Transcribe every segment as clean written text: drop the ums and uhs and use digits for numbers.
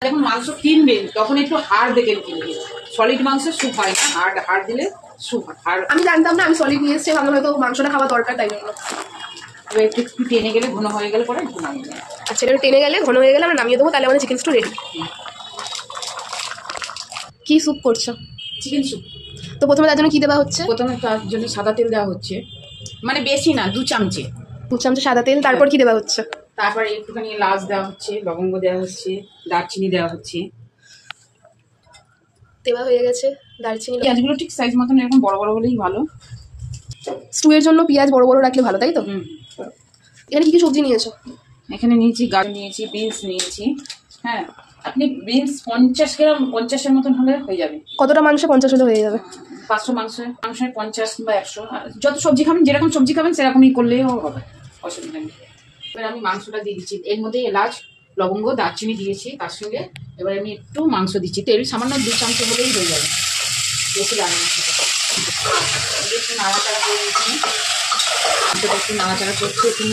যখন মাংস কিনবেন তখন একটু হাড় দেখে কিনবেন, সলিড মাংসের স্যুপ হয় না, হাড় দিলে স্যুপ হয়। আমি জানতাম না, আমি সলিড নিয়ে এসেছি, ভাবলাম হয়তো মাংসটা খাওয়া দরকার, তাই জন্য। এবার একটু টেনে গেলে, ঘন হয়ে গেলে পরে নামিয়ে দেবো। আচ্ছা, এটা টেনে গেলে ঘন হয়ে গেলে আমরা নামিয়ে দেবো, তাহলে আমাদের চিকেন স্টু রেডি। কি স্যুপ করছো? Chicken soup. তো প্রথমে তার জন্য কি দেওয়া হচ্ছে? প্রথমে তার জন্য সাদা তেল দেওয়া হচ্ছে, মানে বেশি না, 2 চামচে। 2 চামচ সাদা তেল। তারপর কি দেওয়া হচ্ছে? তারপরে একটুখানি এলাচ দেওয়া হচ্ছে, লবঙ্গ দেওয়া হচ্ছে, দারচিনি দেওয়া হচ্ছে। দেওয়া হয়ে গেছে দারচিনি। পেঁয়াজগুলো ঠিক সাইজ মতন এরকম বড় বড় হলেই ভালো। স্টুয়ের জন্য পেঁয়াজ বড় বড় রাখলে ভালো, তাই তো? এখানে কি কি সবজি নিয়েছো? এখানে নিয়েছি গাজর নিয়েছি, বিনস নিয়েছি। হ্যাঁ, আপনি বিনস 50 গ্রাম, 50-এর মতন হলে হয়ে যাবে। কতটা মাংস? 50 হলে হয়ে যাবে। 500 মাংসের 50 বা 100, যত সবজি খাবেন, যেরকম সবজি খাবেন সেরকমই করলেও হবে, অসুবিধা নেই। এবার আমি মাংসটা দিয়ে দিচ্ছি, এর মধ্যে এলাচ, লবঙ্গ, দারচিনি দিয়েছি তার সঙ্গে। এবার আমি একটু মাংস দিচ্ছি, তেল সামান্য 2 চামচ হলেই হয়ে যাবে, বেশি লাগে না। একটু নাড়াচাড়া করে দিচ্ছি, একটু নাড়াচাড়া করছি, একটু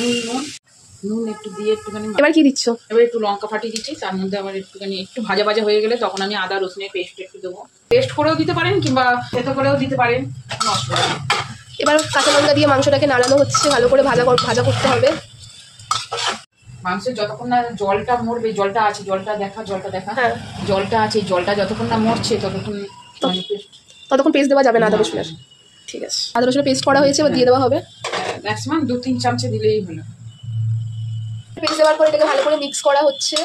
নুন একটু দিয়ে একটুখানি। এবার কি দিচ্ছ? এবার একটু লঙ্কা ফাটিয়ে দিচ্ছি, তার মধ্যে আবার একটুখানি একটু ভাজা ভাজা হয়ে গেলে তখন আমি আদা রসুনের পেস্ট একটু দেবো। পেস্ট করেও দিতে পারেন কিংবা থেতো করেও দিতে পারেন, কোনো অসুবিধা নেই। এবার কাঁচা লঙ্কা দিয়ে মাংসটাকে নাড়ানো হচ্ছে, ভালো করে ভাজা করতে হবে। মাংসের যতক্ষণ না জলটা মরবে, জলটা আছে, জলটা দেখা। হ্যাঁ, জলটা আছে, জলটা যতক্ষণ না মরছে ততক্ষণ পেস্ট দেওয়া যাবে না আদা রসুনের। ঠিক আছে, আদা রসুনের পেস্ট করা হয়েছে, এবার দিয়ে দেওয়া হবে। ম্যাক্সিমাম 2-3 চামচে দিলেই হলো। পেস্ট দেওয়ার পর এটাকে ভালো করে মিক্স করা হচ্ছে।